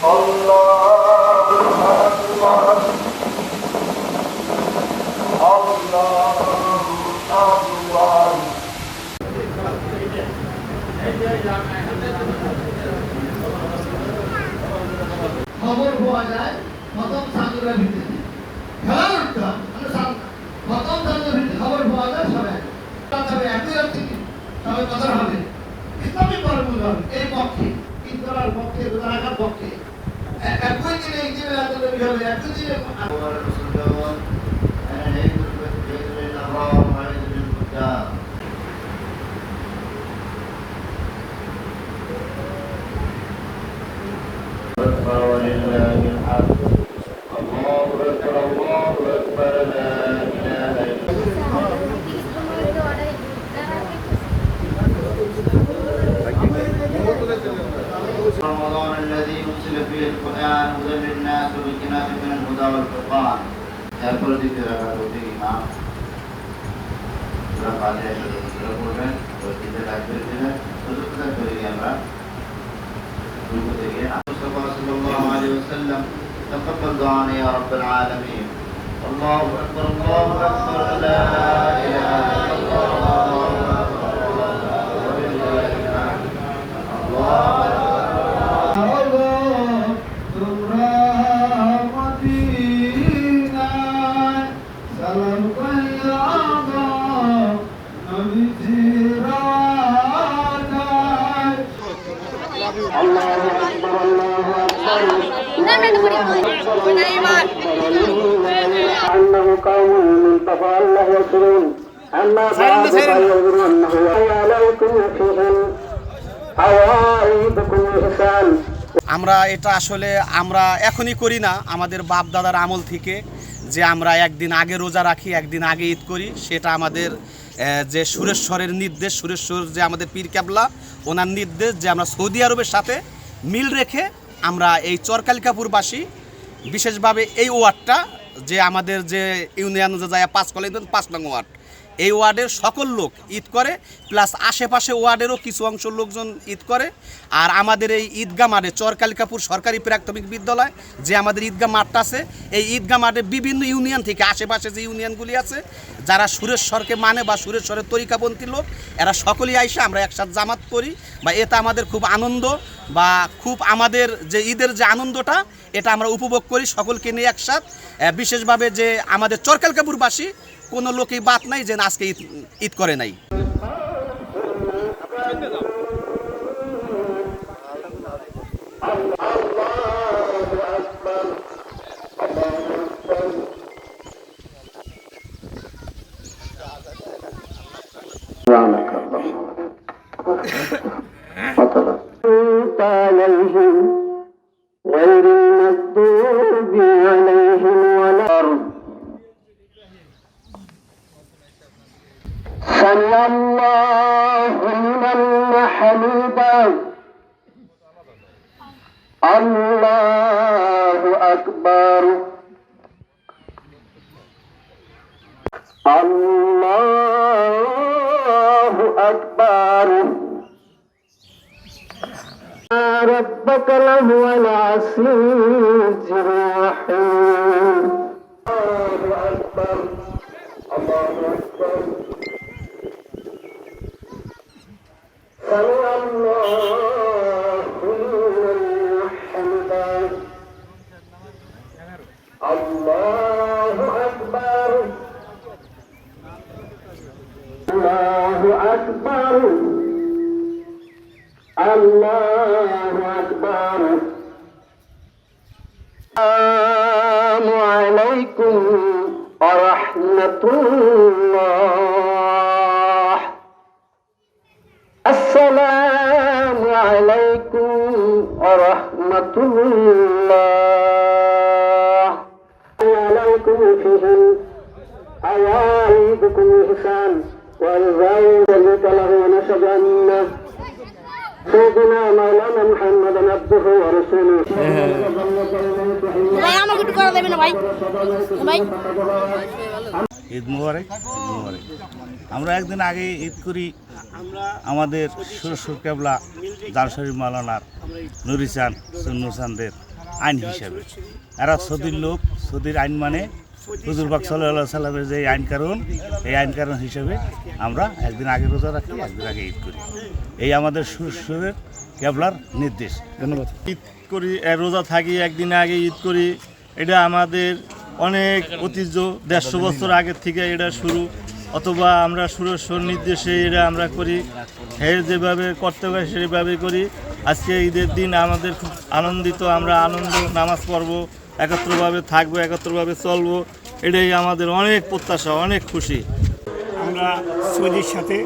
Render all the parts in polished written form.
খবর পাওয়া যায় প্রথম সাগরের ভিত্তিতে খেলা উঠতে প্রথম সাগরের ভিত্তিতে খবর পাওয়া যায় সবাই একই রাত থেকে সবাই কথা হবে ইসলামী পরমুল এই পক্ষে ঈদ করার পক্ষে রোজা রাখার পক্ষে একই দিনে ইজিমের আন্দোলন হবে একই দিনে ولله الحمد الله أكبر الله أكبر لا إله إلا رمضان الذي أنزل فيه القرآن هدى للناس وبينات من الهدى والفرقان এরপর দিতে রাখতে ইমাম পুরো পাঁচে শুরু করবেন তো দিতে রাখতে দিলে সুযোগটা করে আমরা শুরু থেকে صلى الله عليه وسلم تقبل دعانا يا رب العالمين الله أكبر الله أكبر لا إله إلا الله ولله الحمد الله أنه قوم منتفى الله يسرون أما بعد فيظهر أنه عليكم فيهم أوائدكم إحسان আমরা এটা আসলে আমরা এখনই করি না, আমাদের বাপ দাদার আমল থেকে যে আমরা একদিন আগে রোজা রাখি, একদিন আগে ঈদ করি, সেটা আমাদের যে সুরেশ্বরের নির্দেশ, সুরেশ্বর যে আমাদের পীর কেবলা ওনার নির্দেশ যে আমরা সৌদি আরবের সাথে মিল রেখে আমরা এই চরকালিকাপুরবাসী বিশেষভাবে এই ওয়ার্ডটা যে আমাদের যে ইউনিয়ন যে যায় 5 নং ওয়ার্ড, এই ওয়ার্ডের সকল লোক ঈদ করে, প্লাস আশেপাশে ওয়ার্ডেরও কিছু অংশ লোকজন ঈদ করে। আর আমাদের এই ঈদগাহ মাঠে চরকালিকাপুর সরকারি প্রাথমিক বিদ্যালয় যে আমাদের ঈদগাহ মাঠটা আছে, এই ঈদগাহ মাঠে বিভিন্ন ইউনিয়ন থেকে আশেপাশে যে ইউনিয়নগুলি আছে যারা সুরেশ্বরকে মানে বা সুরেশ্বরের তরিকাপন্থী লোক, এরা সকলেই আইসা আমরা একসাথে জামাত করি, বা এটা আমাদের খুব আনন্দ বা খুব আমাদের যে ঈদের যে আনন্দটা এটা আমরা উপভোগ করি সকলকে নিয়ে একসাথে। বিশেষভাবে যে আমাদের চরকালিকাপুরবাসী কোনো লোকই বাদ নাই যে আজকে ঈদ করে নাই। غير المغضوب عليهم ولا سمع الله لمن حمده الله أكبر الله أكبر ربك لهو العزيز الرحيم الله أكبر الله أكبر سمع الله لمن حمده الله أكبر الله أكبر الله أكبر السلام عليكم ورحمة الله السلام عليكم ورحمة الله عليكم فيهم أوائدكم إحسان والغير ذلك له ونشهد أن سيدنا مولانا محمد عبده ورسوله ঈদ মুবারক। আমরা একদিন আগে ঈদ করি আমাদের সুরেশ্বর কেবলা জাল শরীফ মাওলানার নুরিচান সুন্নুরচানদের আইন হিসাবে। এরা সৌদির লোক, সৌদির আইন মানে হুজুর পাক সাল্লাল্লাহু আলাইহি সাল্লামের যে আইন কানুন, এই আইন কানুন হিসেবে আমরা একদিন আগে রোজা রাখি, একদিন আগে ঈদ করি। এই আমাদের সুরের কেবলার নির্দেশ। ধন্যবাদ। ঈদ করি, রোজা থাকি, একদিন আগে ঈদ করি। এটা আমাদের অনেক ঐতিহ্য, 150 বছর আগের থেকে এটা শুরু, অথবা আমরা সুরেশ্বর নির্দেশে এটা আমরা করি। যেভাবে করতে হয় সেইভাবে করি। আজকে ঈদের দিন আমাদের খুব আনন্দিত, আমরা নামাজ পড়ব, একত্রভাবে থাকবো, একত্রভাবে চলবো, এটাই আমাদের অনেক প্রত্যাশা, অনেক খুশি। আমরা সৌদির সাথে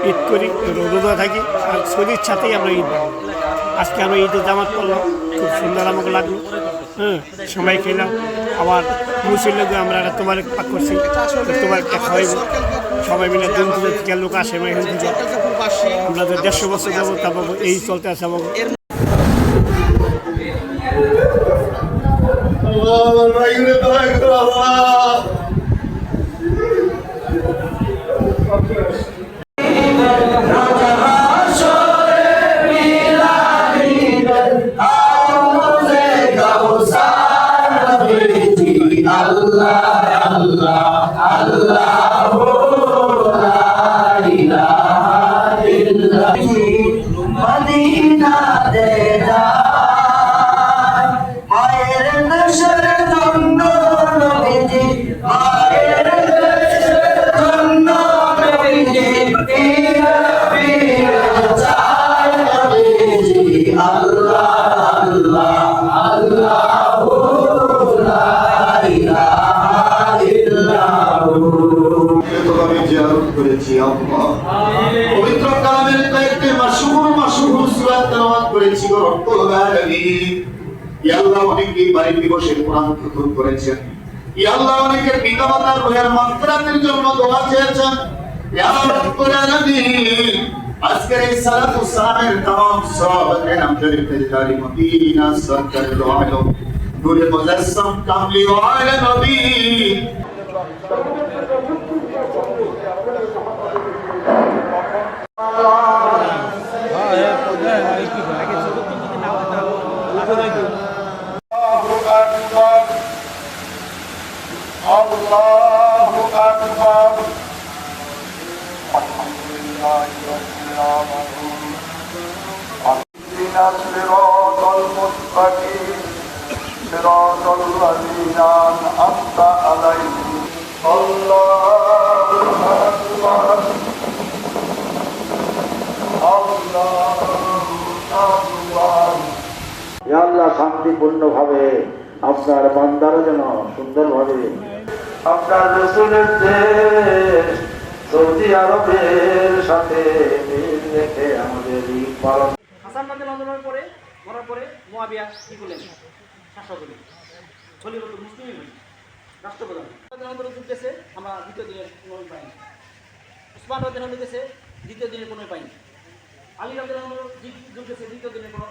ঈদ করি, রোজা থাকি, আর সৌদির সাথেই আমরা ঈদ পাবো। আজকে আমরা ঈদের জামাত করলাম, খুব সুন্দর আমাকে লাগলো। হ্যাঁ, সবাই খেলাম, আবার মুসলিম লোক আমরা একটা তোমার পাক করছি, তোমার একটা খাওয়াইব, সবাই মিলে দিন তুলে থেকে লোক আসে এখান থেকে। আমরা তো 150 বছর যাবো, তারপর এই চলতে আসে আমাকে। পবিত্র কালামের কয়েকটি মাশহুর সূরা তেলাওয়াত করেছি গো রব্বুল আলামিন। ইয়া আল্লাহ, অনেকেই বাড়িতে বসে কোরআন খতম করেছেন। ইয়া আল্লাহ, অনেকের পিতামাতার রুহের মাগফিরাতের জন্য দোয়া চেয়েছেন। ইয়া রব্বুল আলামিন, আজকের এই সালাতু সালামের तमाम সওয়াব আমাদের ফেরেশতারি মদিনা সরকার দো আলম নূরে মুজাসসাম কামলি ওয়ালা নবী। Allahu Akbar. Alhamdulillahi Rabbil Alamin. Ihdinas siratal mustaqim. Siratal ladzina an'amta 'alaihim. Allahu Akbar. Allahu Akbar. ইয়া আল্লাহ, শান্তিপূর্ণভাবে আপনার বান্দারা যেন সুন্দরভাবে আপনার রাসূলের দেশ সৌদি আরবের সাথে মিল রেখে আমাদের ঈদ পালন। হাসান রাদিয়াল্লাহু আনহু পরে মরার পরে মুয়াবিয়া কি করলেন? শাসক হলেন, খলিফাতুল মুসলিমিন হলেন, রাষ্ট্রপ্রধান। রাদিয়াল্লাহু আনহু যুদ্ধেছে, আমরা দ্বিতীয় দিনের কোনো পাইনি। উসমান রাদিয়াল্লাহু আনহু যুদ্ধেছে, দ্বিতীয় দিনের কোনো পাইনি। আলী রাদিয়াল্লাহু আনহু যুদ্ধেছে, দ্বিতীয় দিনের কোনো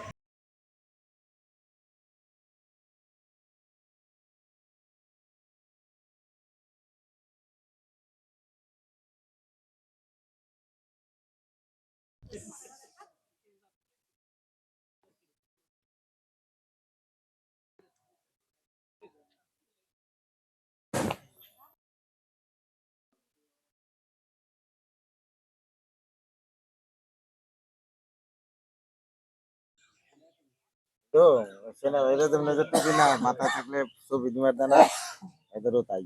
তো সেনা এরা তো টুপি না মাথায় থাকলে ছবি তোমার দানা এদেরও তাই।